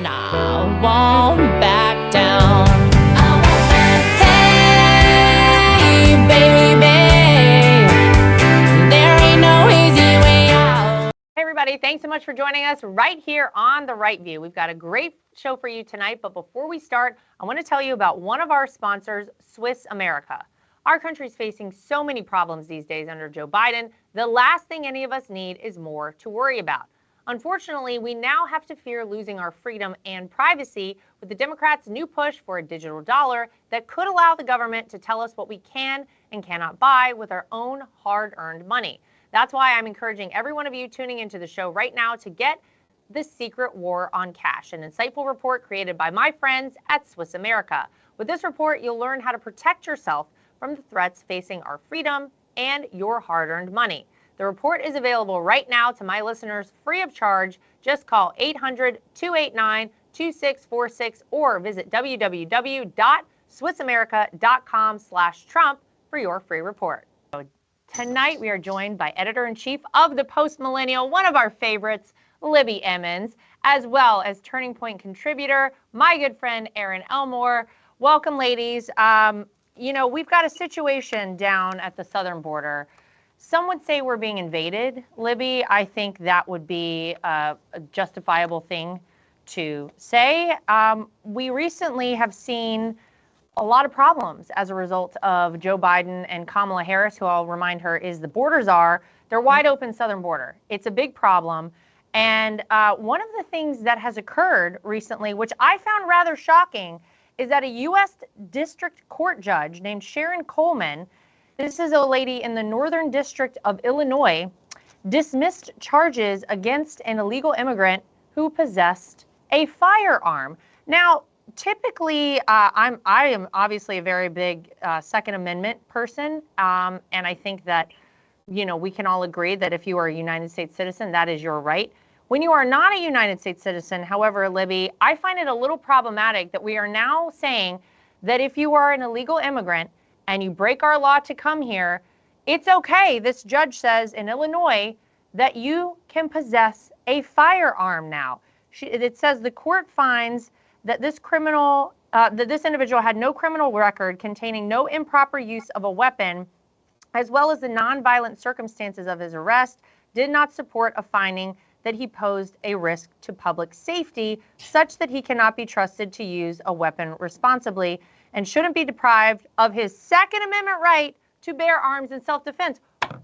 and I won't back down. Hey, baby, there ain't no easy way out. Hey everybody, thanks so much for joining us right here on The Right View. We've got a great show for you tonight, but before we start, I want to tell you about one of our sponsors, Swiss America. Our country's facing so many problems these days under Joe Biden. The last thing any of us need is more to worry about. Unfortunately, we now have to fear losing our freedom and privacy with the Democrats' new push for a digital dollar that could allow the government to tell us what we can and cannot buy with our own hard-earned money. That's why I'm encouraging every one of you tuning into the show right now to get The Secret War on Cash, an insightful report created by my friends at Swiss America. With this report, you'll learn how to protect yourself from the threats facing our freedom and your hard-earned money. The report is available right now to my listeners free of charge. Just call 800-289-2646 or visit www.swissamerica.com/Trump for your free report. Tonight, we are joined by editor-in-chief of the Post Millennial, one of our favorites, Libby Emmons, as well as Turning Point contributor, my good friend, Erin Elmore. Welcome, ladies. You know, we've got a situation down at the southern border. Some would say we're being invaded, Libby. I think that would be a justifiable thing to say. We recently have seen a lot of problems as a result of Joe Biden and Kamala Harris, who I'll remind her is the border czar. They're wide open southern border. It's a big problem. And one of the things that has occurred recently, which I found rather shocking, is that a U.S. District Court judge named Sharon Coleman, this is a lady in the Northern District of Illinois, dismissed charges against an illegal immigrant who possessed a firearm. Now, typically, I am obviously a very big Second Amendment person, and I think that, you know, we can all agree that if you are a United States citizen, that is your right. When you are not a United States citizen, however, Libby, I find it a little problematic that we are now saying that if you are an illegal immigrant and you break our law to come here, it's okay, this judge says in Illinois, that you can possess a firearm now. It says the court finds that this individual had no criminal record containing no improper use of a weapon, as well as the nonviolent circumstances of his arrest, did not support a finding that he posed a risk to public safety such that he cannot be trusted to use a weapon responsibly and shouldn't be deprived of his Second Amendment right to bear arms in self-defense.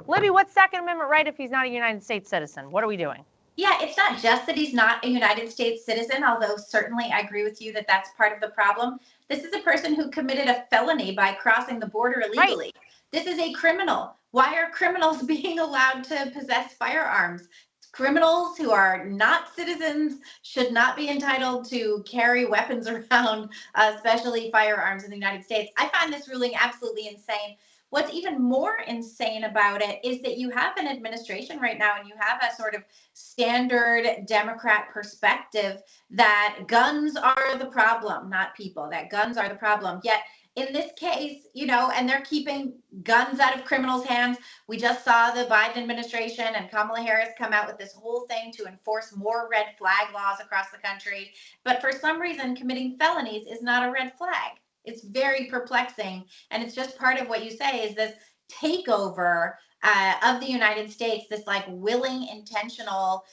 Libby, what's Second Amendment right if he's not a United States citizen? What are we doing? Yeah, it's not just that he's not a United States citizen, although certainly I agree with you that that's part of the problem. This is a person who committed a felony by crossing the border illegally. Right. This is a criminal. Why are criminals being allowed to possess firearms? Criminals who are not citizens should not be entitled to carry weapons around, especially firearms in the United States. I find this ruling absolutely insane. What's even more insane about it is that you have an administration right now and you have a sort of standard Democrat perspective that guns are the problem, not people, that guns are the problem. Yet in this case, you know, and they're keeping guns out of criminals' hands. We just saw the Biden administration and Kamala Harris come out with this whole thing to enforce more red flag laws across the country. But for some reason, committing felonies is not a red flag. It's very perplexing. And it's just part of what you say is this takeover of the United States, this like willing, intentional,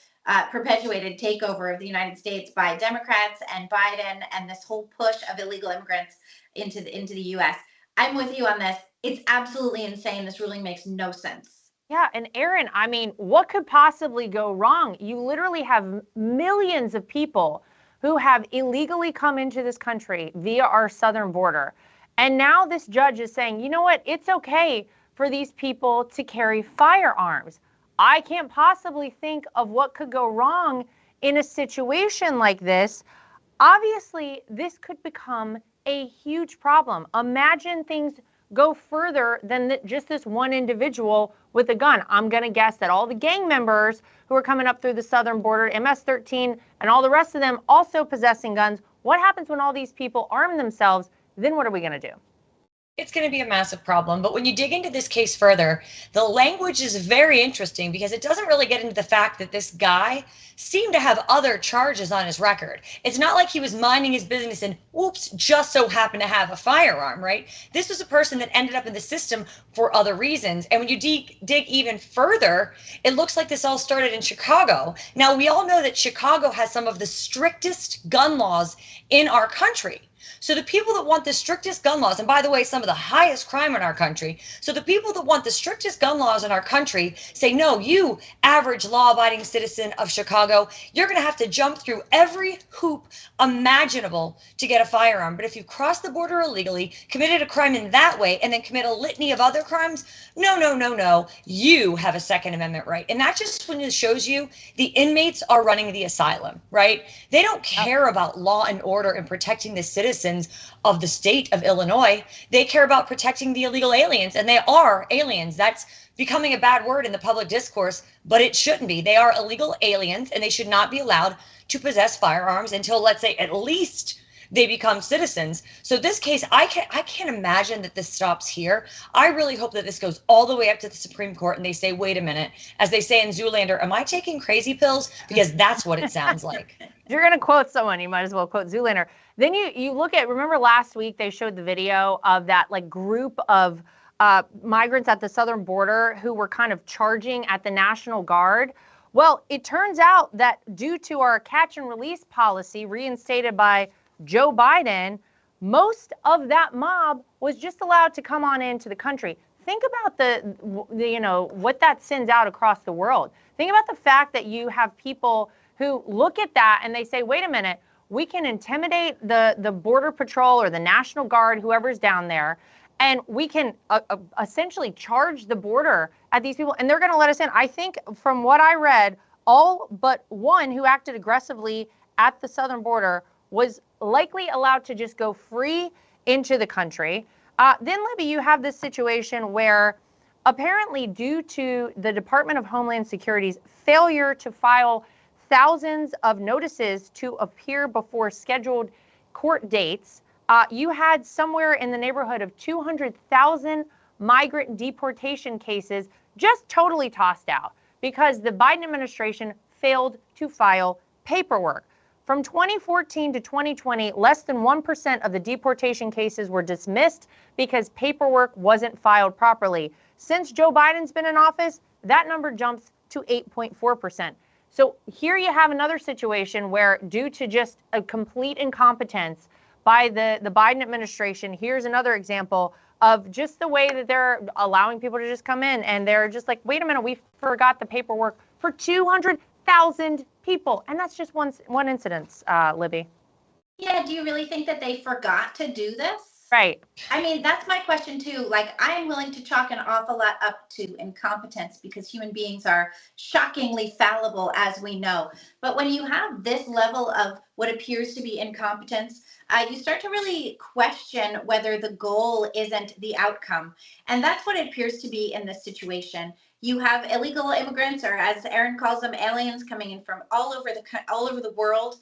perpetuated takeover of the United States by Democrats and Biden and this whole push of illegal immigrants into the U.S. I'm with you on this. It's absolutely insane. This ruling makes no sense. Yeah, and Erin, I mean, what could possibly go wrong? You literally have millions of people who have illegally come into this country via our southern border. And now this judge is saying, you know what, it's okay for these people to carry firearms. I can't possibly think of what could go wrong in a situation like this. Obviously, this could become a huge problem. Imagine things go further than just this one individual with a gun. I'm going to guess that all the gang members who are coming up through the southern border, MS-13, and all the rest of them also possessing guns. What happens when all these people arm themselves? Then what are we going to do? It's going to be a massive problem. But when you dig into this case further, the language is very interesting because it doesn't really get into the fact that this guy seemed to have other charges on his record. It's not like he was minding his business and oops, just so happened to have a firearm, right? This was a person that ended up in the system for other reasons. And when you dig even further, it looks like this all started in Chicago. Now, we all know that Chicago has some of the strictest gun laws in our country. So the people that want the strictest gun laws, and by the way, some of the highest crime in our country, so the people that want the strictest gun laws in our country say, no, you average law-abiding citizen of Chicago, you're going to have to jump through every hoop imaginable to get a firearm. But if you cross the border illegally, committed a crime in that way, and then commit a litany of other crimes, no, you have a Second Amendment right. And that just when it shows you the inmates are running the asylum, right? They don't care about law and order and protecting the citizens of the state of Illinois. They care about protecting the illegal aliens, and they are aliens. That's becoming a bad word in the public discourse, but it shouldn't be. They are illegal aliens, and they should not be allowed to possess firearms until, let's say, at least they become citizens. So this case, I can't imagine that this stops here. I really hope that this goes all the way up to the Supreme Court and they say, wait a minute, as they say in Zoolander, am I taking crazy pills? Because that's what it sounds like. If you're going to quote someone, you might as well quote Zoolander. Then you look at, remember last week they showed the video of that like group of migrants at the southern border who were kind of charging at the National Guard. Well, it turns out that due to our catch and release policy reinstated by Joe Biden, most of that mob was just allowed to come on into the country. Think about the what that sends out across the world. Think about the fact that you have people who look at that and they say, wait a minute, we can intimidate the Border Patrol or the National Guard, whoever's down there, and we can essentially charge the border at these people, and they're going to let us in. I think from what I read, all but one who acted aggressively at the southern border was likely allowed to just go free into the country. Then, Libby, you have this situation where apparently due to the Department of Homeland Security's failure to file thousands of notices to appear before scheduled court dates, you had somewhere in the neighborhood of 200,000 migrant deportation cases just totally tossed out because the Biden administration failed to file paperwork. From 2014 to 2020, less than 1% of the deportation cases were dismissed because paperwork wasn't filed properly. Since Joe Biden's been in office, that number jumps to 8.4%. So here you have another situation where due to just a complete incompetence by the Biden administration, here's another example of just the way that they're allowing people to just come in and they're just like, wait a minute, we forgot the paperwork for 200,000 people. And that's just one incident, Libby. Yeah, do you really think that they forgot to do this? Right. I mean, that's my question too. Like, I am willing to chalk an awful lot up to incompetence because human beings are shockingly fallible, as we know. But when you have this level of what appears to be incompetence, you start to really question whether the goal isn't the outcome. And that's what it appears to be in this situation. You have illegal immigrants, or as Erin calls them, aliens coming in from all over the world,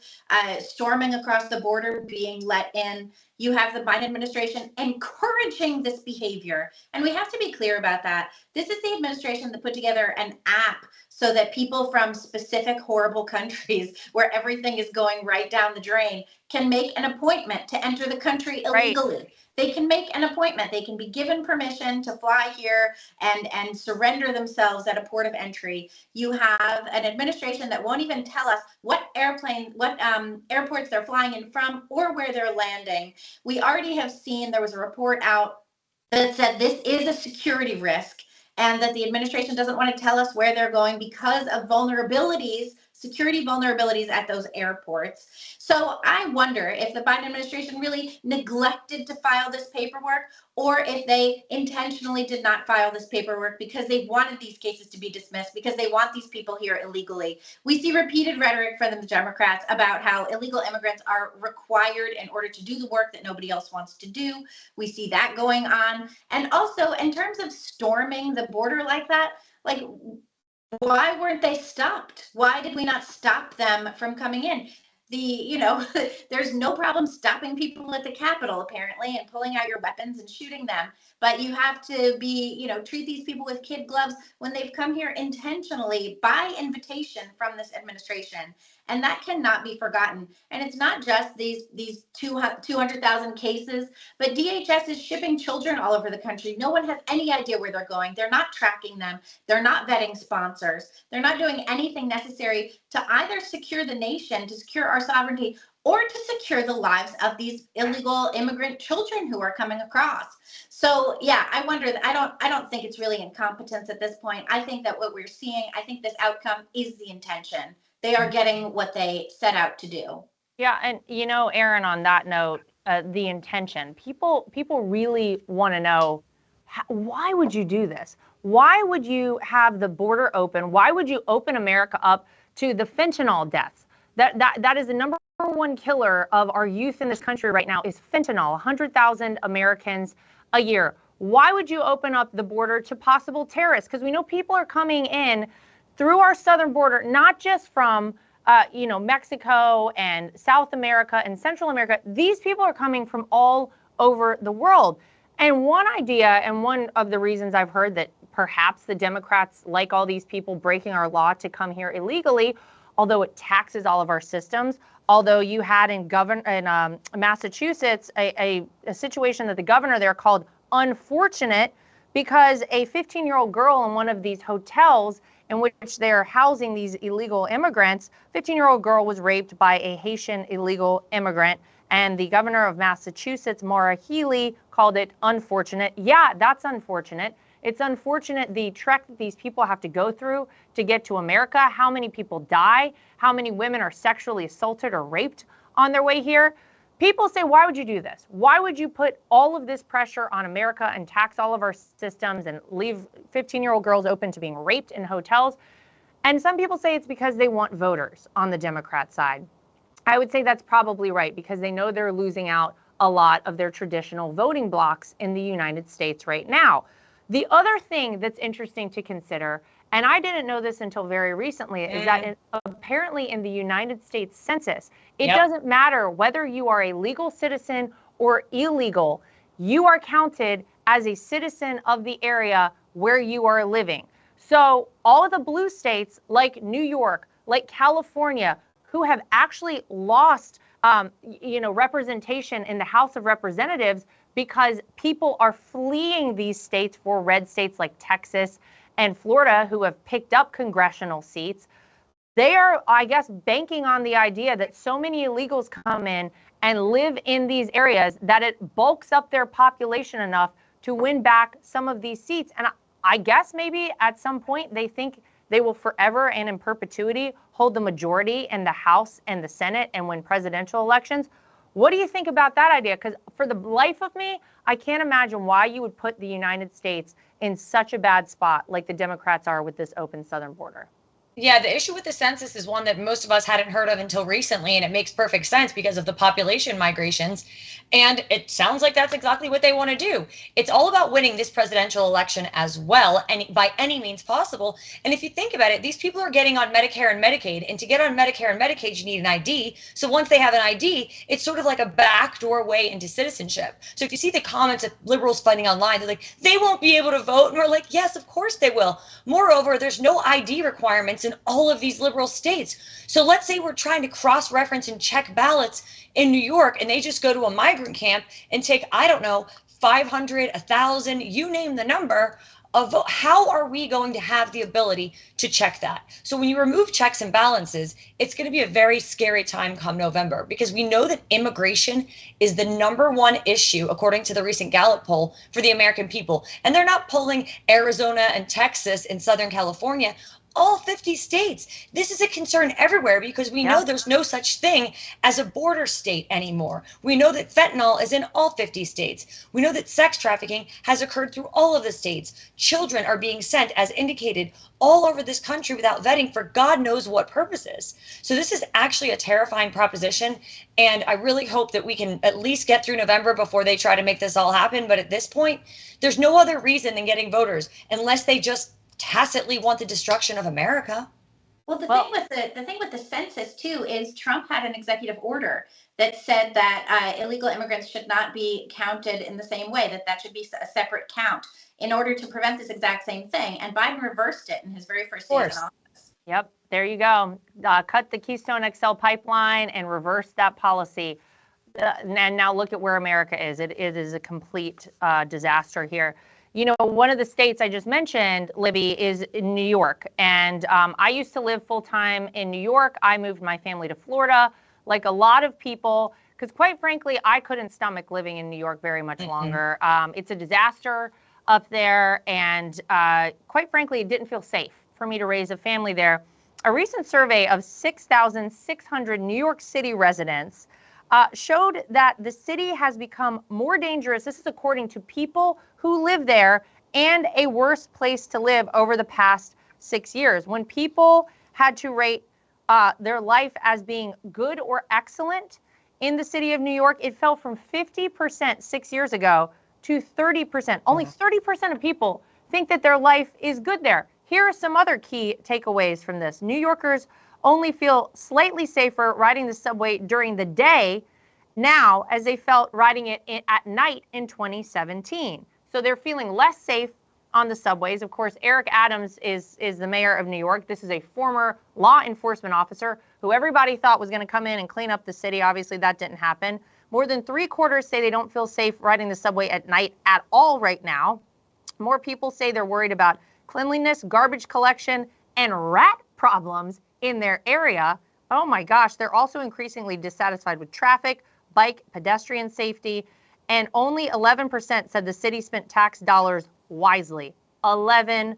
storming across the border, being let in. You have the Biden administration encouraging this behavior. And we have to be clear about that. This is the administration that put together an app so that people from specific horrible countries where everything is going right down the drain can make an appointment to enter the country illegally. Right. They can make an appointment. They can be given permission to fly here and surrender themselves at a port of entry. You have an administration that won't even tell us what airports they're flying in from or where they're landing. We already have seen, there was a report out that said this is a security risk and that the administration doesn't want to tell us where they're going because of security vulnerabilities at those airports. So I wonder if the Biden administration really neglected to file this paperwork or if they intentionally did not file this paperwork because they wanted these cases to be dismissed, because they want these people here illegally. We see repeated rhetoric from the Democrats about how illegal immigrants are required in order to do the work that nobody else wants to do. We see that going on. And also in terms of storming the border like that, like, why weren't they stopped? Why did we not stop them from coming in? there's no problem stopping people at the Capitol apparently and pulling out your weapons and shooting them. But you have to treat these people with kid gloves when they've come here intentionally by invitation from this administration. And that cannot be forgotten. And it's not just these 200,000 cases, but DHS is shipping children all over the country. No one has any idea where they're going. They're not tracking them. They're not vetting sponsors. They're not doing anything necessary to either secure the nation, to secure our sovereignty, or to secure the lives of these illegal immigrant children who are coming across. So yeah, I wonder. I don't think it's really incompetence at this point. I think that what we're seeing, I think this outcome is the intention. They are getting what they set out to do. Yeah, and Erin, on that note, the intention. People really want to know, why would you do this? Why would you have the border open? Why would you open America up to the fentanyl deaths? That is the number one killer of our youth in this country right now is fentanyl. 100,000 Americans a year. Why would you open up the border to possible terrorists? Because we know people are coming in through our southern border, not just from Mexico and South America and Central America. These people are coming from all over the world. And one idea, and one of the reasons I've heard that perhaps the Democrats like all these people breaking our law to come here illegally, although it taxes all of our systems, although you had in Massachusetts a situation that the governor there called unfortunate, because a 15-year-old girl in one of these hotels in which they're housing these illegal immigrants, 15-year-old girl was raped by a Haitian illegal immigrant. And the governor of Massachusetts, Maura Healey, called it unfortunate. Yeah, that's unfortunate. It's unfortunate the trek that these people have to go through to get to America, how many people die, how many women are sexually assaulted or raped on their way here. People say, why would you do this? Why would you put all of this pressure on America and tax all of our systems and leave 15-year-old girls open to being raped in hotels? And some people say it's because they want voters on the Democrat side. I would say that's probably right, because they know they're losing out a lot of their traditional voting blocks in the United States right now. The other thing that's interesting to consider, and I didn't know this until very recently, is that apparently in the United States Census, it doesn't matter whether you are a legal citizen or illegal, you are counted as a citizen of the area where you are living. So all of the blue states like New York, like California, who have actually lost representation in the House of Representatives because people are fleeing these states for red states like Texas and Florida, who have picked up congressional seats. They are, I guess, banking on the idea that so many illegals come in and live in these areas that it bulks up their population enough to win back some of these seats. And I guess maybe at some point they think they will forever and in perpetuity hold the majority in the House and the Senate and win presidential elections. What do you think about that idea? Because for the life of me, I can't imagine why you would put the United States in such a bad spot like the Democrats are with this open southern border. Yeah, the issue with the census is one that most of us hadn't heard of until recently, and it makes perfect sense because of the population migrations. And it sounds like that's exactly what they want to do. It's all about winning this presidential election as well, and by any means possible. And if you think about it, these people are getting on Medicare and Medicaid, and to get on Medicare and Medicaid, you need an ID. So once they have an ID, it's sort of like a backdoor way into citizenship. So if you see the comments of liberals fighting online, they're like, they won't be able to vote. And we're like, yes, of course they will. Moreover, there's no ID requirements in all of these liberal states. So let's say we're trying to cross-reference and check ballots in New York, and they just go to a migrant camp and take, I don't know, 500, 1,000, you name the number of vote. How are we going to have the ability to check that? So when you remove checks and balances, it's going to be a very scary time come November, because we know that immigration is the #1 issue, according to the recent Gallup poll, for the American people. And they're not polling Arizona and Texas and Southern California, all 50 states. This is a concern everywhere, because we know there's no such thing as a border state anymore. We know that fentanyl is in all 50 states. We know that sex trafficking has occurred through all of the states. Children are being sent, as indicated, all over this country without vetting for God knows what purposes. So this is actually a terrifying proposition, and I really hope that we can at least get through November before they try to make this all happen. But at this point, there's no other reason than getting voters, unless they just tacitly want the destruction of America. Well, Well, the thing with the census too is Trump had an executive order that said that illegal immigrants should not be counted in the same way. That should be a separate count in order to prevent this exact same thing. And Biden reversed it in his very first Of days in course. office. yep, there you go. Cut the Keystone XL pipeline and reverse that policy. And now look at where America is. It is a complete disaster here. You know, one of the states I just mentioned, Libby, is in New York. And I used to live full time in New York. I moved my family to Florida, like a lot of people, because quite frankly, I couldn't stomach living in New York very much longer. It's a disaster up there. And quite frankly, it didn't feel safe for me to raise a family there. A recent survey of 6,600 New York City residents showed that the city has become more dangerous. This is according to people who live there, and a worse place to live over the past 6 years. When people had to rate their life as being good or excellent in the city of New York, it fell from 50% 6 years ago to 30%. Only 30% of people think that their life is good there. Here are some other key takeaways from this. New Yorkers only feel slightly safer riding the subway during the day now as they felt riding it at night in 2017. So they're feeling less safe on the subways. Of course, Eric Adams is the mayor of New York. This is a former law enforcement officer who everybody thought was going to come in and clean up the city. Obviously, that didn't happen. More than 3/4 say they don't feel safe riding the subway at night at all right now. More people say they're worried about cleanliness, garbage collection, and rat problems in their area. Oh my gosh, they're also increasingly dissatisfied with traffic, bike, pedestrian safety, and only 11% said the city spent tax dollars wisely. 11%.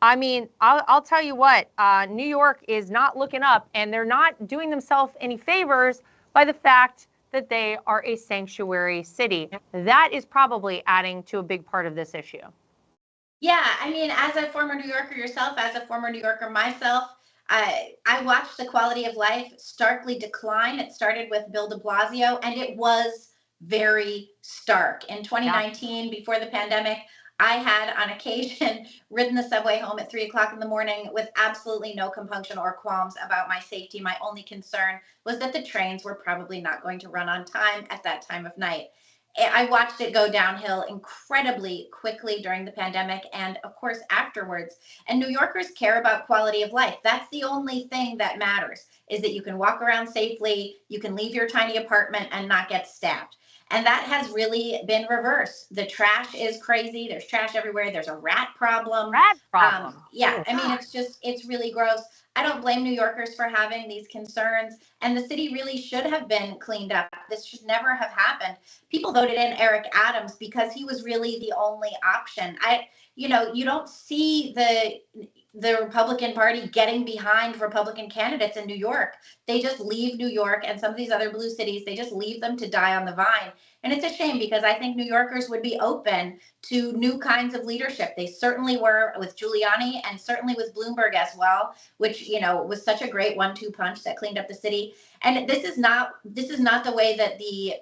I mean, I'll tell you what, New York is not looking up, and they're not doing themselves any favors by the fact that they are a sanctuary city. That is probably adding to a big part of this issue. Yeah, I mean, as a former New Yorker yourself, as a former New Yorker myself, I watched the quality of life starkly decline. It started with Bill de Blasio, and it was very stark. In 2019, before the pandemic, I had on occasion ridden the subway home at 3 o'clock in the morning with absolutely no compunction or qualms about my safety. My only concern was that the trains were probably not going to run on time at that time of night. I watched it go downhill incredibly quickly during the pandemic and, of course, afterwards. And New Yorkers care about quality of life. That's the only thing that matters, is that you can walk around safely, you can leave your tiny apartment and not get stabbed. And that has really been reversed. The trash is crazy. There's trash everywhere. There's a rat problem. Rat problem. Yeah, I mean, it's really gross. I don't blame New Yorkers for having these concerns, and the city really should have been cleaned up. This should never have happened. People voted in Eric Adams because he was really the only option. You don't see the Republican Party getting behind Republican candidates in New York. They just leave New York and some of these other blue cities, they just leave them to die on the vine. And it's a shame because I think New Yorkers would be open to new kinds of leadership. They certainly were with Giuliani and certainly with Bloomberg as well, which, was such a great 1-2 punch that cleaned up the city. And this is not the way that the,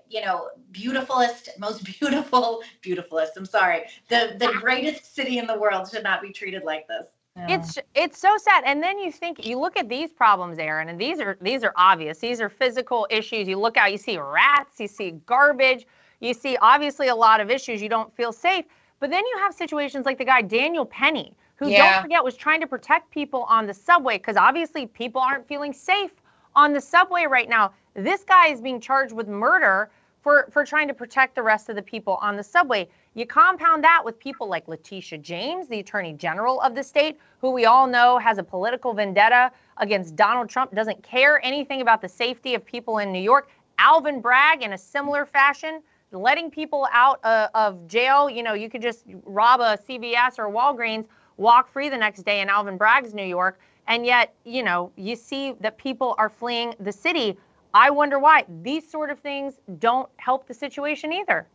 the greatest city in the world should not be treated like this. Yeah. It's so sad. And then you look at these problems, Erin, and these are obvious. These are physical issues. You look out, you see rats, you see garbage, you see obviously a lot of issues. You don't feel safe. But then you have situations like the guy Daniel Penny, who don't forget was trying to protect people on the subway because obviously people aren't feeling safe on the subway right now. This guy is being charged with murder for trying to protect the rest of the people on the subway. You compound that with people like Letitia James, the Attorney General of the state, who we all know has a political vendetta against Donald Trump, doesn't care anything about the safety of people in New York. Alvin Bragg, in a similar fashion, letting people out of jail. You could just rob a CVS or Walgreens, walk free the next day in Alvin Bragg's New York. And yet, you see that people are fleeing the city. I wonder why. These sort of things don't help the situation either.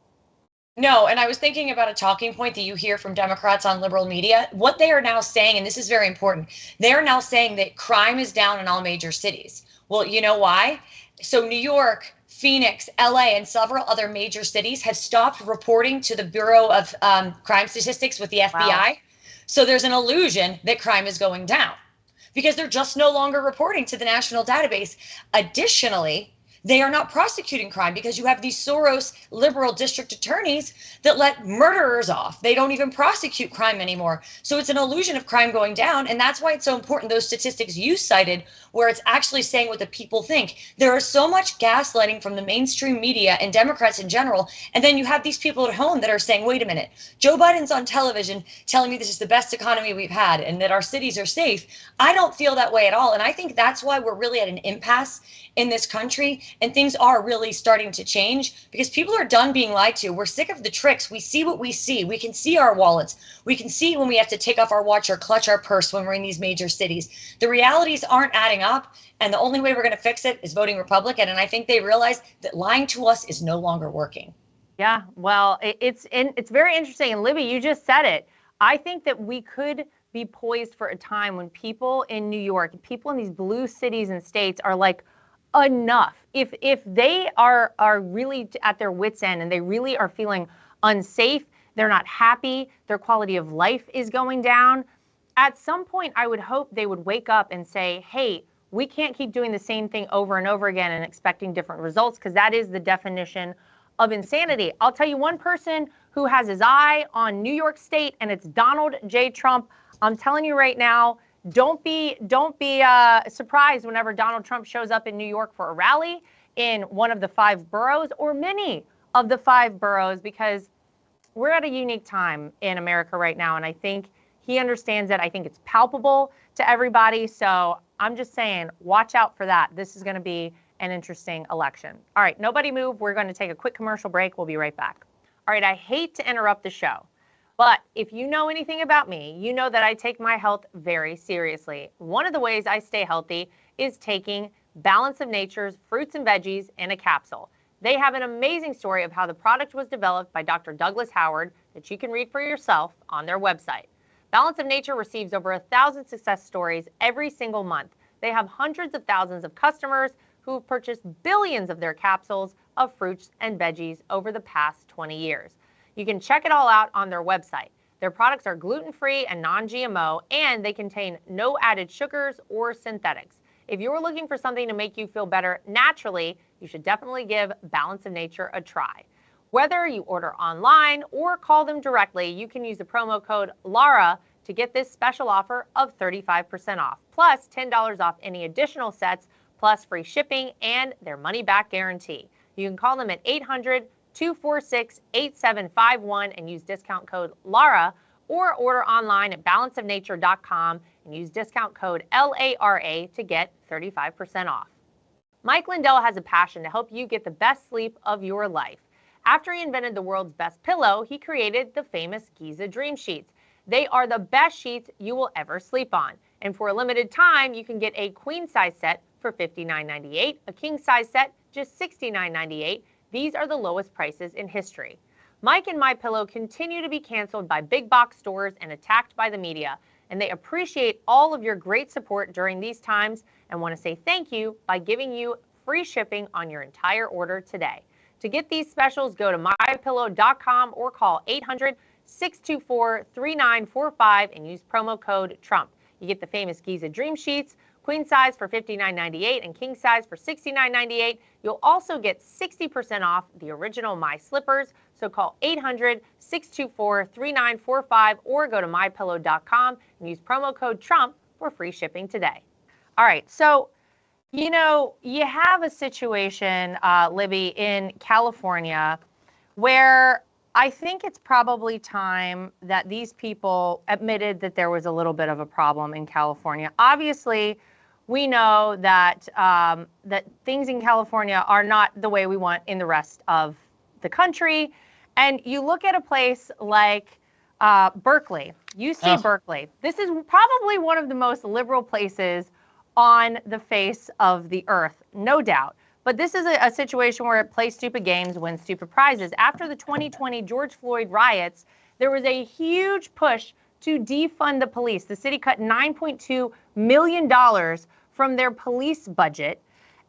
No, and I was thinking about a talking point that you hear from Democrats on liberal media. What they are now saying, and this is very important, they are now saying that crime is down in all major cities. Well, you know why? So New York, Phoenix, LA, and several other major cities have stopped reporting to the Bureau of Crime Statistics with the FBI. Wow. So there's an illusion that crime is going down. because they're just no longer reporting to the national database. Additionally, they are not prosecuting crime because you have these Soros liberal district attorneys that let murderers off. They don't even prosecute crime anymore. So it's an illusion of crime going down. And that's why it's so important, those statistics you cited, where it's actually saying what the people think. There is so much gaslighting from the mainstream media and Democrats in general. And then you have these people at home that are saying, wait a minute, Joe Biden's on television telling me this is the best economy we've had and that our cities are safe. I don't feel that way at all. And I think that's why we're really at an impasse in this country, and things are really starting to change because people are done being lied to. We're sick of the tricks. We see what we see. We can see our wallets. We can see when we have to take off our watch or clutch our purse when we're in these major cities. The realities aren't adding up, and the only way we're going to fix it is voting Republican. And I think they realize that lying to us is no longer working. Yeah, well, it's very interesting. And Libby, you just said it. I think that we could be poised for a time when people in New York, people in these blue cities and states are like, enough. If they are really at their wits' end and they really are feeling unsafe, they're not happy, their quality of life is going down, at some point I would hope they would wake up and say, hey, we can't keep doing the same thing over and over again and expecting different results, because that is the definition of insanity. I'll tell you one person who has his eye on New York State, and it's Donald J. Trump. I'm telling you right now, don't be surprised whenever Donald Trump shows up in New York for a rally in one of the 5 boroughs or many of the 5 boroughs, because we're at a unique time in America right now. And I think he understands it. I think it's palpable to everybody. So I'm just saying, watch out for that. This is going to be an interesting election. All right, nobody move. We're going to take a quick commercial break. We'll be right back. All right, I hate to interrupt the show, but if you know anything about me, you know that I take my health very seriously. One of the ways I stay healthy is taking Balance of Nature's fruits and veggies in a capsule. They have an amazing story of how the product was developed by Dr. Douglas Howard that you can read for yourself on their website. Balance of Nature receives over 1,000 success stories every single month. They have hundreds of thousands of customers who have purchased billions of their capsules of fruits and veggies over the past 20 years. You can check it all out on their website. Their products are gluten-free and non-GMO, and they contain no added sugars or synthetics. If you're looking for something to make you feel better naturally, you should definitely give Balance of Nature a try. Whether you order online or call them directly, you can use the promo code LARA to get this special offer of 35% off, plus $10 off any additional sets, plus free shipping and their money-back guarantee. You can call them at 800-246-8751 and use discount code LARA, or order online at balanceofnature.com and use discount code LARA to get 35% off. Mike Lindell has a passion to help you get the best sleep of your life. After he invented the world's best pillow, he created the famous Giza Dream Sheets. They are the best sheets you will ever sleep on. And for a limited time, you can get a queen size set for $59.98, a king size set just $69.98. These are the lowest prices in history. Mike and MyPillow continue to be canceled by big box stores and attacked by the media, and they appreciate all of your great support during these times and want to say thank you by giving you free shipping on your entire order today. To get these specials, go to mypillow.com or call 800-624-3945 and use promo code TRUMP. You get the famous Giza Dream Sheets, queen size for $59.98 and king size for $69.98. You'll also get 60% off the original My Slippers. So call 800-624-3945 or go to mypillow.com and use promo code TRUMP for free shipping today. All right, so you know, you have a situation, Libby, in California where I think it's probably time that these people admitted that there was a little bit of a problem in California. Obviously, we know that that things in California are not the way we want in the rest of the country. And you look at a place like Berkeley, UC Berkeley. This is probably one of the most liberal places on the face of the earth, no doubt. But this is a situation where it plays stupid games, wins stupid prizes. After the 2020 George Floyd riots, there was a huge push to defund the police. The city cut $9.2 million from their police budget.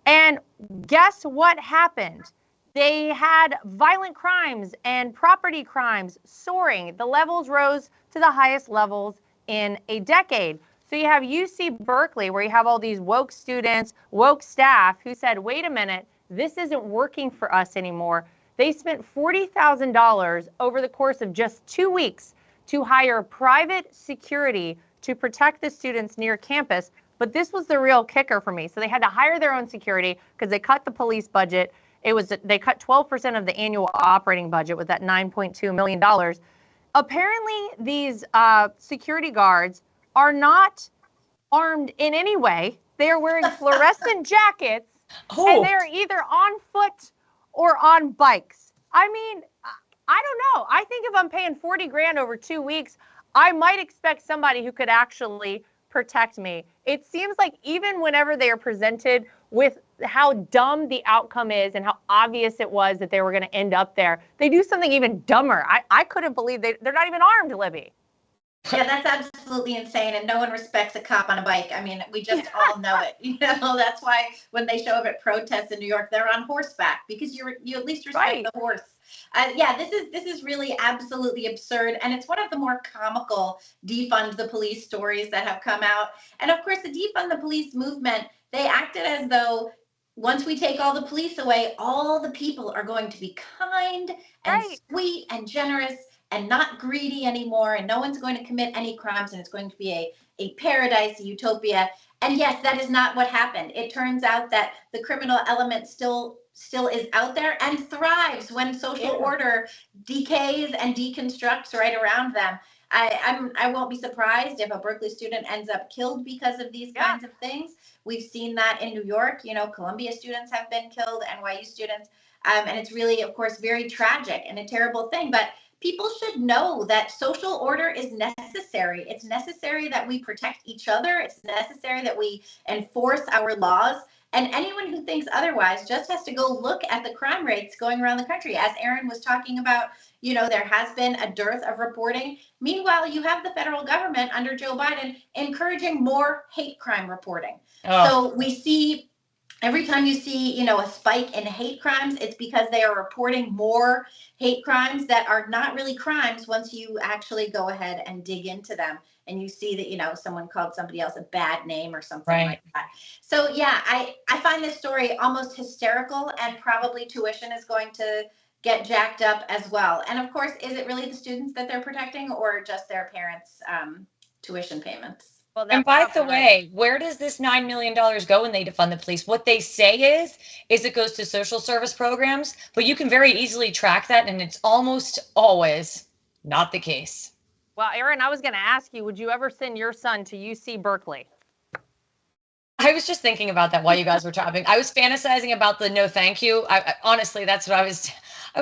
And guess what happened? They had violent crimes and property crimes soaring. The levels rose to the highest levels in a decade. So you have UC Berkeley, where you have all these woke students, woke staff who said, wait a minute, this isn't working for us anymore. They spent $40,000 over the course of just 2 weeks to hire private security to protect the students near campus. But this was the real kicker for me. So they had to hire their own security because they cut the police budget. They cut 12% of the annual operating budget with that $9.2 million. Apparently, these security guards are not armed in any way. They are wearing fluorescent jackets, and they're either on foot or on bikes. I mean, I don't know. I think if I'm paying 40 grand over 2 weeks, I might expect somebody who could actually protect me. It seems like even whenever they are presented with how dumb the outcome is and how obvious it was that they were going to end up there, they do something even dumber. I couldn't believe they're not even armed, Libby. Yeah, that's absolutely insane, and no one respects a cop on a bike. I mean, we just all know it. You know, that's why when they show up at protests in New York, they're on horseback because you at least respect the horse. Yeah, this is really absolutely absurd, and it's one of the more comical defund the police stories that have come out. And of course, the defund the police movement, they acted as though once we take all the police away, all the people are going to be kind and sweet and generous and not greedy anymore, and no one's going to commit any crimes, and it's going to be a paradise, a utopia. And yes, that is not what happened. It turns out that the criminal element still is out there and thrives when social order decays and deconstructs right around them. I won't be surprised if a Berkeley student ends up killed because of these kinds of things. We've seen that in New York. You know, Columbia students have been killed, NYU students, and it's really, of course, very tragic and a terrible thing. But people should know that social order is necessary. It's necessary that we protect each other. It's necessary that we enforce our laws. And anyone who thinks otherwise just has to go look at the crime rates going around the country. As Erin was talking about, you know, there has been a dearth of reporting. Meanwhile, you have the federal government under Joe Biden encouraging more hate crime reporting. So we see every time you see, you know, a spike in hate crimes, it's because they are reporting more hate crimes that are not really crimes once you actually go ahead and dig into them. And you see that, you know, someone called somebody else a bad name or something like that. So, yeah, I find this story almost hysterical, and probably tuition is going to get jacked up as well. And of course, is it really the students that they're protecting, or just their parents' tuition payments? Well, and by the way, where does this $9 million go when they defund the police? What they say is it goes to social service programs, but you can very easily track that, and it's almost always not the case. Well, Erin, I was going to ask you, would you ever send your son to UC Berkeley? I was just thinking about that while you guys were talking. I was fantasizing about the no thank you. I honestly, that's what I was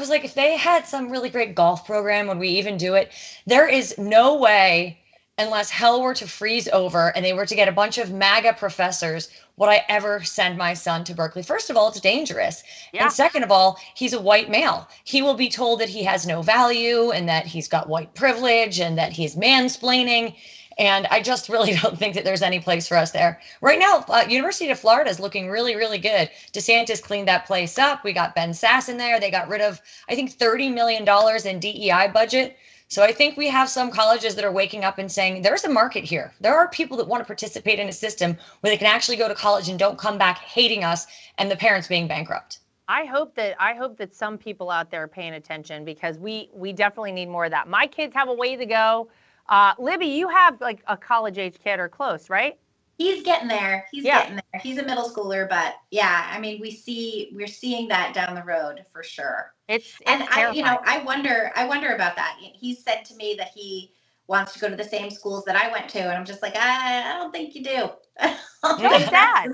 like, if they had some really great golf program, would we even do it? There is no way, unless hell were to freeze over and they were to get a bunch of MAGA professors, would I ever send my son to Berkeley? First of all, it's dangerous. And second of all, he's a white male. He will be told that he has no value and that he's got white privilege and that he's mansplaining. And I just really don't think that there's any place for us there. Right now, University of Florida is looking really, really good. DeSantis cleaned that place up. We got Ben Sass in there. They got rid of, I think, $30 million in DEI budget. So I think we have some colleges that are waking up and saying, there's a market here. There are people that want to participate in a system where they can actually go to college and don't come back hating us and the parents being bankrupt. I hope that some people out there are paying attention, because we definitely need more of that. My kids have a way to go. Libby, you have like a college-age kid or close, right? He's getting there. He's getting there. He's a middle schooler, but yeah, I mean, we're seeing that down the road for sure. It's terrifying. I wonder about that. He said to me that he wants to go to the same schools that I went to, and I'm just like, I don't think you do. It's sad.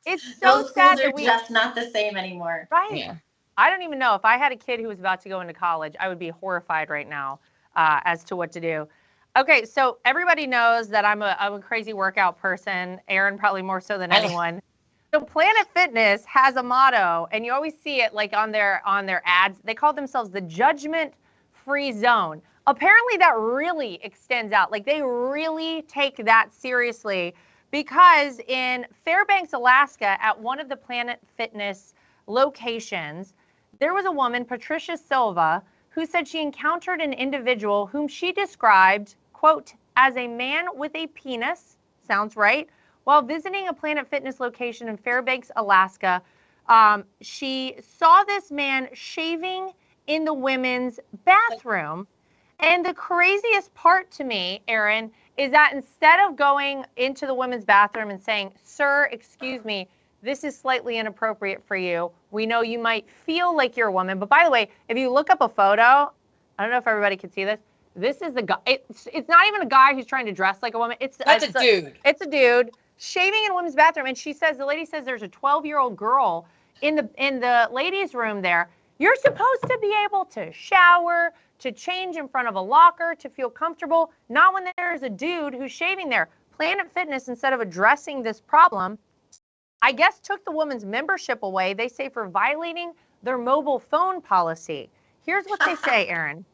It's so sad that we're just not the same anymore. Right. Yeah. I don't even know if I had a kid who was about to go into college, I would be horrified right now as to what to do. Okay, so everybody knows that I'm a crazy workout person. Erin probably more so than anyone. So Planet Fitness has a motto, and you always see it like on their ads. They call themselves the judgment-free zone. Apparently that really extends out. Like, they really take that seriously, because in Fairbanks, Alaska, at one of the Planet Fitness locations, there was a woman, Patricia Silva, who said she encountered an individual whom she described, quote, as a man with a penis Sounds right. While visiting a Planet Fitness location in Fairbanks, Alaska, she saw this man shaving in the women's bathroom. And the craziest part to me, Erin, is that instead of going into the women's bathroom and saying, "Sir, excuse me, this is slightly inappropriate for you. We know you might feel like you're a woman." But by the way, if you look up a photo, I don't know if everybody can see this. This is the guy. It's not even a guy who's trying to dress like a woman. That's a dude. It's a dude shaving in a women's bathroom. And the lady says there's a 12-year-old girl in the ladies' room there. You're supposed to be able to shower, to change in front of a locker, to feel comfortable, not when there's a dude who's shaving there. Planet Fitness, instead of addressing this problem, I guess took the woman's membership away, they say, for violating their mobile phone policy. Here's what they say, Erin.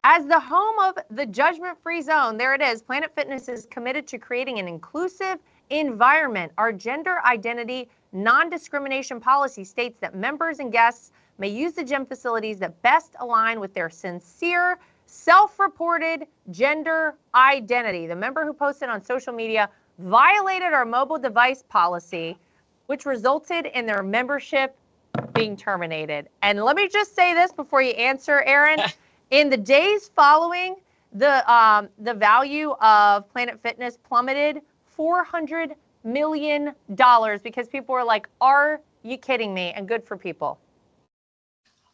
As the home of the judgment-free zone, there it is, Planet Fitness is committed to creating an inclusive environment. Our gender identity non-discrimination policy states that members and guests may use the gym facilities that best align with their sincere, self-reported gender identity. The member who posted on social media violated our mobile device policy, which resulted in their membership being terminated. And let me just say this before you answer, Erin. In the days following, the value of Planet Fitness plummeted $400 million because people were like, "Are you kidding me?" And good for people.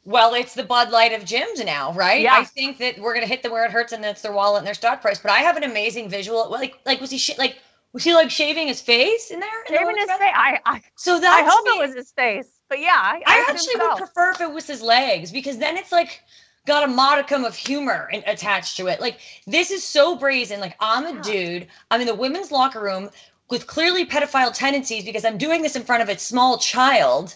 Well, it's the Bud Light of gyms now, right? Yeah. I think that we're gonna hit them where it hurts, and that's their wallet and their stock price. But I have an amazing visual. Like was he like shaving his face in there? Shaving his face. I I hope it was his face, but yeah, I actually would prefer if it was his legs, because then it's like got a modicum of humor attached to it. Like, this is so brazen. Like, I'm a dude. I'm in the women's locker room with clearly pedophile tendencies because I'm doing this in front of a small child.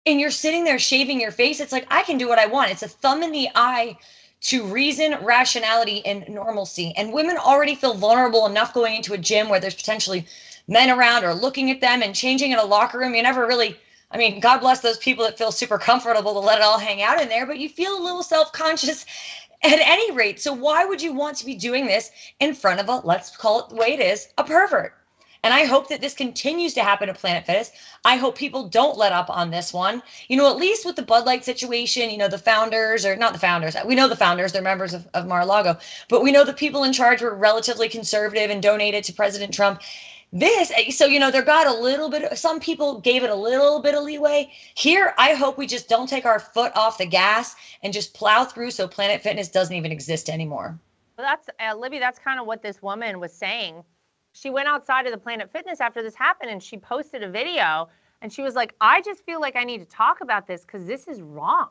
And you're sitting there shaving your face. It's like, I can do what I want. It's a thumb in the eye to reason, rationality, and normalcy. And women already feel vulnerable enough going into a gym where there's potentially men around or looking at them, and changing in a locker room. You never really, I mean, God bless those people that feel super comfortable to let it all hang out in there, but you feel a little self-conscious at any rate. So why would you want to be doing this in front of a, let's call it the way it is, a pervert? And I hope that this continues to happen at Planet Fitness. I hope people don't let up on this one. You know, at least with the Bud Light situation, you know, the founders, or not the founders, we know the founders, they're members of Mar-a-Lago, but we know the people in charge were relatively conservative and donated to President Trump. So, you know, there got a little bit, some people gave it a little bit of leeway. Here, I hope we just don't take our foot off the gas and just plow through so Planet Fitness doesn't even exist anymore. Well, that's, Libby, that's kind of what this woman was saying. She went outside of the Planet Fitness after this happened, and she posted a video, and she was like, "I just feel like I need to talk about this because this is wrong.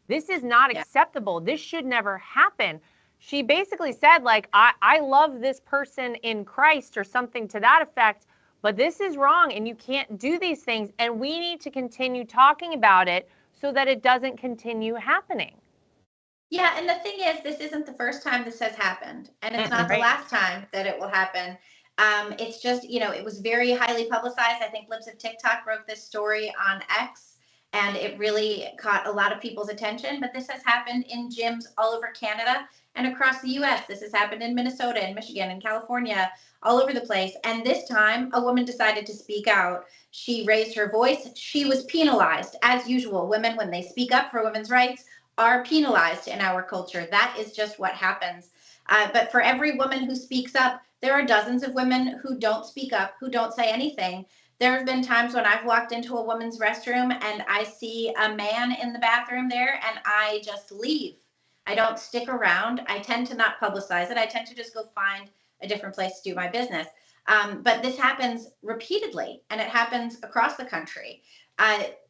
This is not acceptable. This should never happen." She basically said, like, I love this person in Christ or something to that effect, but this is wrong and you can't do these things, and we need to continue talking about it so that it doesn't continue happening. Yeah, and the thing is, this isn't the first time this has happened, and it's not the last time that it will happen. It's just, you know, it was very highly publicized. I think Libs of TikTok broke this story on X, and it really caught a lot of people's attention. But this has happened in gyms all over Canada and across the U.S. This has happened in Minnesota and Michigan and California, all over the place. And this time, a woman decided to speak out. She raised her voice. She was penalized. As usual, women, when they speak up for women's rights, are penalized in our culture. That is just what happens. But for every woman who speaks up, there are dozens of women who don't speak up, who don't say anything. There have been times when I've walked into a woman's restroom and I see a man in the bathroom there, and I just leave. I don't stick around. I tend to not publicize it. I tend to just go find a different place to do my business. But this happens repeatedly, and it happens across the country.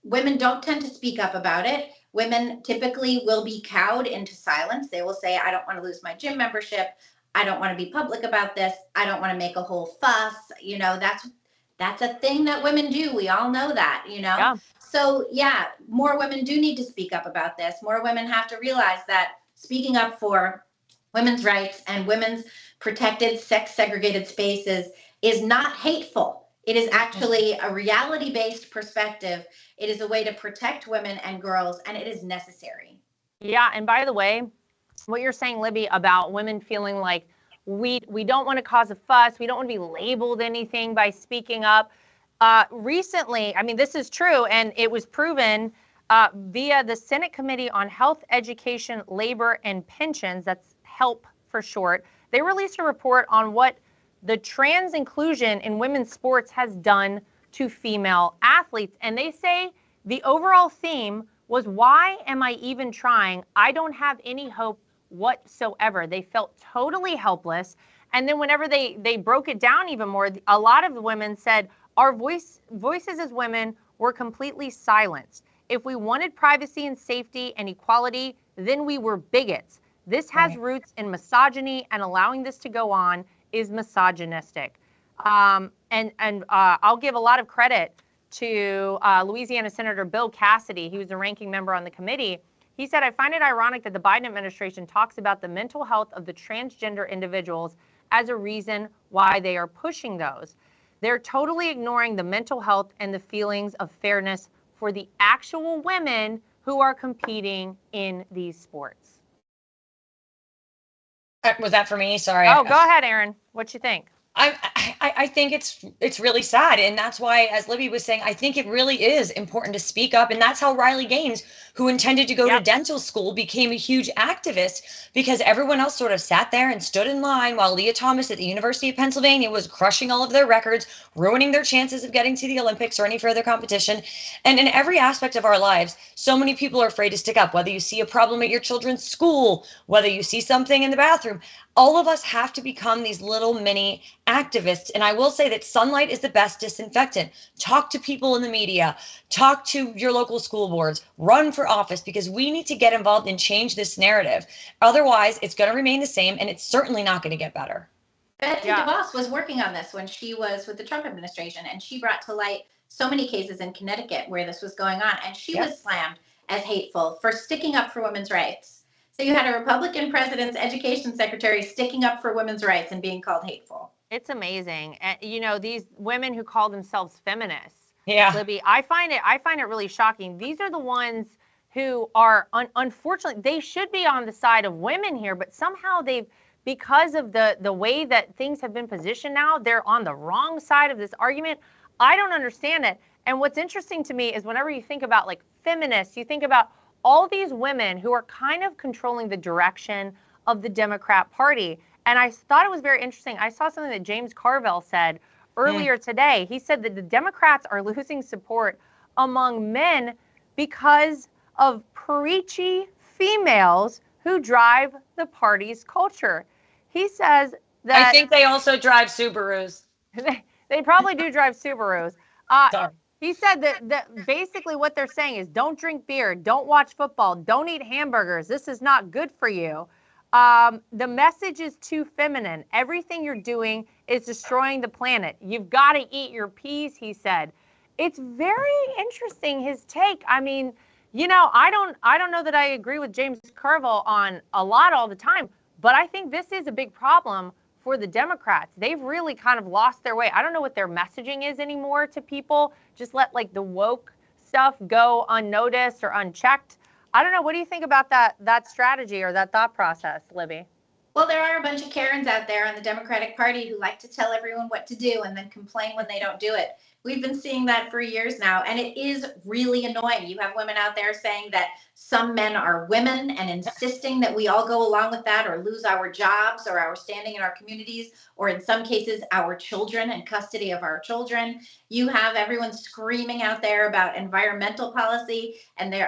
Women don't tend to speak up about it. Women typically will be cowed into silence. They will say, "I don't want to lose my gym membership. I don't want to be public about this. I don't want to make a whole fuss." You know, that's a thing that women do. We all know that, you know? Yeah. So yeah, more women do need to speak up about this. More women have to realize that speaking up for women's rights and women's protected sex segregated spaces is not hateful. It is actually a reality-based perspective. It is a way to protect women and girls, and it is necessary. Yeah, and by the way, what you're saying, Libby, about women feeling like, we don't want to cause a fuss. We don't want to be labeled anything by speaking up. Recently, I mean, this is true, and it was proven via the Senate Committee on Health, Education, Labor, and Pensions, that's HELP for short. They released a report on what the trans inclusion in women's sports has done to female athletes. And they say the overall theme was, why am I even trying? I don't have any hope whatsoever. They felt totally helpless. And then whenever they broke it down even more, a lot of the women said, our voices as women were completely silenced. If we wanted privacy and safety and equality, then we were bigots. This has roots in misogyny, and allowing this to go on is misogynistic. And I'll give a lot of credit to Louisiana Senator Bill Cassidy. He was a ranking member on the committee. He said, I find it ironic that the Biden administration talks about the mental health of the transgender individuals as a reason why they are pushing those. They're totally ignoring the mental health and the feelings of fairness for the actual women who are competing in these sports. Was that for me? Sorry. Oh, go ahead, Erin. What you think? I think it's really sad. And that's why, as Libby was saying, I think it really is important to speak up. And that's how Riley Gaines, who intended to go to dental school, became a huge activist, because everyone else sort of sat there and stood in line while Leah Thomas at the University of Pennsylvania was crushing all of their records, ruining their chances of getting to the Olympics or any further competition. And in every aspect of our lives, so many people are afraid to stick up, whether you see a problem at your children's school, whether you see something in the bathroom. All of us have to become these little mini activists. And I will say that sunlight is the best disinfectant. Talk to people in the media, talk to your local school boards, run for office, because we need to get involved and change this narrative. Otherwise, it's going to remain the same, and it's certainly not going to get better. Betsy DeVos was working on this when she was with the Trump administration, and she brought to light so many cases in Connecticut where this was going on, and she was slammed as hateful for sticking up for women's rights. So you had a Republican president's education secretary sticking up for women's rights and being called hateful. It's amazing. And, you know, these women who call themselves feminists, Libby, I find it really shocking. These are the ones who are, unfortunately, they should be on the side of women here, but somehow because of the way that things have been positioned now, they're on the wrong side of this argument. I don't understand it. And what's interesting to me is whenever you think about like feminists, you think about all these women who are kind of controlling the direction of the Democrat Party. And I thought it was very interesting. I saw something that James Carville said earlier today. He said that the Democrats are losing support among men because of preachy females who drive the party's culture. He says that I think they also drive Subarus. They probably do drive Subarus. He said that basically what they're saying is, don't drink beer, don't watch football, don't eat hamburgers. This is not good for you. The message is too feminine. Everything you're doing is destroying the planet. You've got to eat your peas, he said. It's very interesting, his take. I mean, you know, I don't know that I agree with James Carville on a lot all the time, but I think this is a big problem for the Democrats. They've really kind of lost their way. I don't know what their messaging is anymore to people. Just let like the woke stuff go unnoticed or unchecked. I don't know. What do you think about that strategy or that thought process, Libby? Well, there are a bunch of Karens out there on the Democratic Party who like to tell everyone what to do and then complain when they don't do it. We've been seeing that for years now, and it is really annoying. You have women out there saying that some men are women and insisting that we all go along with that or lose our jobs or our standing in our communities, or in some cases, our children and custody of our children. You have everyone screaming out there about environmental policy, and they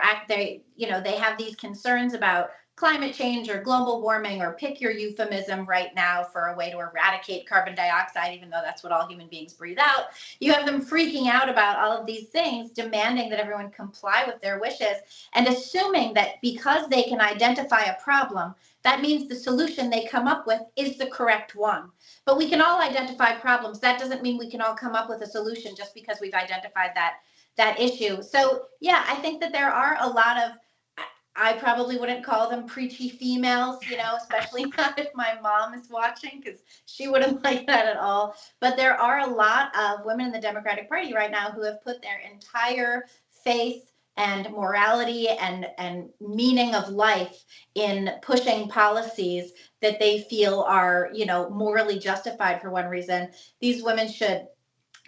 have these concerns about climate change or global warming, or pick your euphemism right now for a way to eradicate carbon dioxide, even though that's what all human beings breathe out. You have them freaking out about all of these things, demanding that everyone comply with their wishes, and assuming that because they can identify a problem, that means the solution they come up with is the correct one. But we can all identify problems. That doesn't mean we can all come up with a solution just because we've identified that issue. So yeah, I think that there are a lot of, I probably wouldn't call them preachy females, especially not if my mom is watching, because she wouldn't like that at all. But there are a lot of women in the Democratic Party right now who have put their entire faith and morality and meaning of life in pushing policies that they feel are, morally justified for one reason. These women should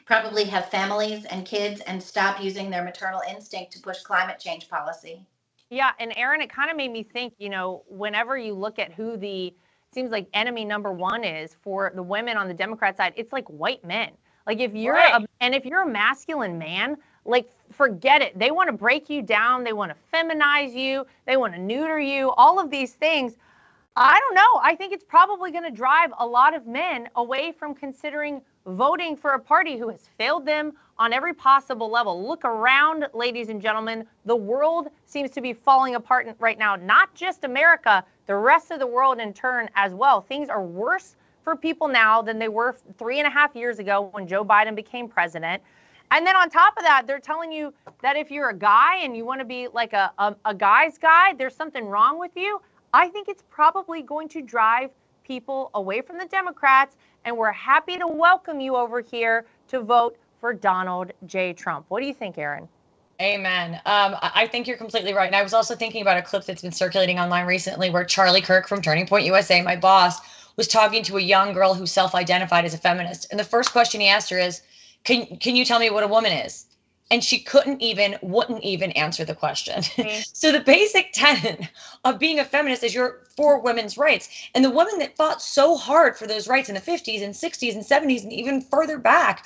probably have families and kids and stop using their maternal instinct to push climate change policy. Yeah, and Erin, it kind of made me think, whenever you look at who seems like enemy number one is for the women on the Democrat side, it's like white men. Like if you're if you're a masculine man, like forget it. They want to break you down. They want to feminize you. They want to neuter you. All of these things. I don't know. I think it's probably going to drive a lot of men away from considering voting for a party who has failed them on every possible level. Look around, ladies and gentlemen. The world seems to be falling apart right now. Not just America, the rest of the world in turn as well. Things are worse for people now than they were 3.5 years ago when Joe Biden became president. And then on top of that, they're telling you that if you're a guy and you want to be like a guy's guy, there's something wrong with you. I think it's probably going to drive people away from the Democrats, and we're happy to welcome you over here to vote for Donald J. Trump. What do you think, Erin? Amen. I think you're completely right. And I was also thinking about a clip that's been circulating online recently where Charlie Kirk from Turning Point USA, my boss, was talking to a young girl who self-identified as a feminist. And the first question he asked her is, can you tell me what a woman is? And she wouldn't even answer the question. So the basic tenet of being a feminist is you're for women's rights. And the women that fought so hard for those rights in the 50s and 60s and 70s and even further back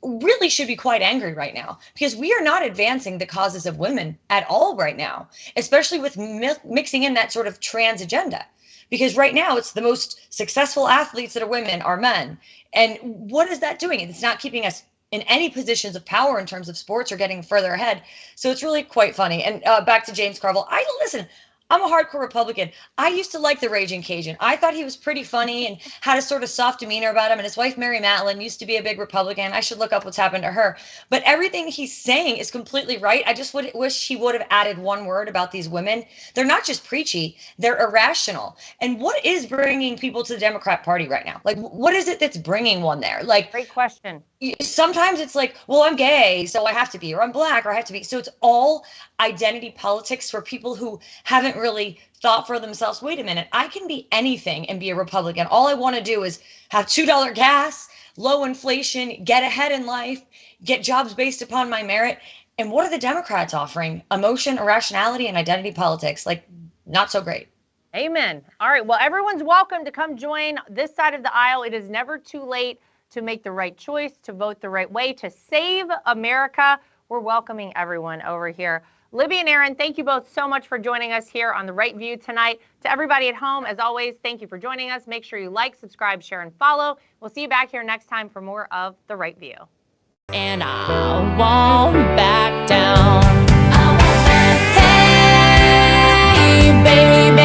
really should be quite angry right now, because we are not advancing the causes of women at all right now, especially with mixing in that sort of trans agenda. Because right now it's the most successful athletes that are women are men. And what is that doing? It's not keeping us in any positions of power in terms of sports or getting further ahead. So it's really quite funny. And back to James Carville, listen, I'm a hardcore Republican. I used to like the Raging Cajun. I thought he was pretty funny and had a sort of soft demeanor about him. And his wife, Mary Matlin, used to be a big Republican. I should look up what's happened to her. But everything he's saying is completely right. I just wish he would have added one word about these women. They're not just preachy, they're irrational. And what is bringing people to the Democrat Party right now? Like, what is it that's bringing one there? Like, great question. Sometimes it's like, well, I'm gay, so I have to be, or I'm black, or I have to be. So it's all identity politics for people who haven't really thought for themselves. Wait a minute, I can be anything and be a Republican. All I want to do is have $2 gas, low inflation, get ahead in life, get jobs based upon my merit. And what are the Democrats offering? Emotion, irrationality, and identity politics. Like, not so great. Amen. All right. Well, everyone's welcome to come join this side of the aisle. It is never too late to make the right choice, to vote the right way, to save America. We're welcoming everyone over here. Libby and Erin, thank you both so much for joining us here on The Right View tonight. To everybody at home, as always, thank you for joining us. Make sure you like, subscribe, share, and follow. We'll see you back here next time for more of The Right View. And I won't back down. Hey, baby,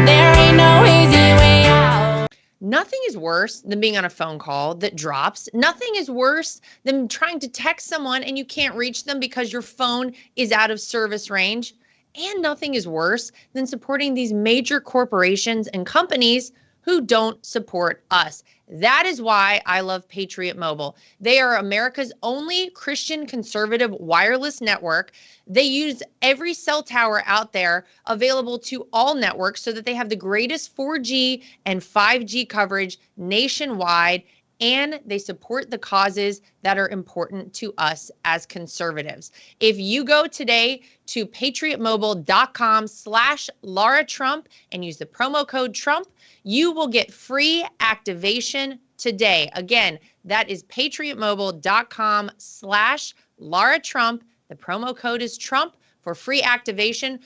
there ain't no easy way out. Nothing is worse than being on a phone call that drops. Nothing is worse than trying to text someone and you can't reach them because your phone is out of service range. And nothing is worse than supporting these major corporations and companies who don't support us. That is why I love Patriot Mobile. They are America's only Christian conservative wireless network. They use every cell tower out there available to all networks so that they have the greatest 4G and 5G coverage nationwide, and they support the causes that are important to us as conservatives. If you go today to patriotmobile.com/Lara Trump and use the promo code Trump, you will get free activation today. Again, that is patriotmobile.com/Lara Trump. The promo code is Trump for free activation.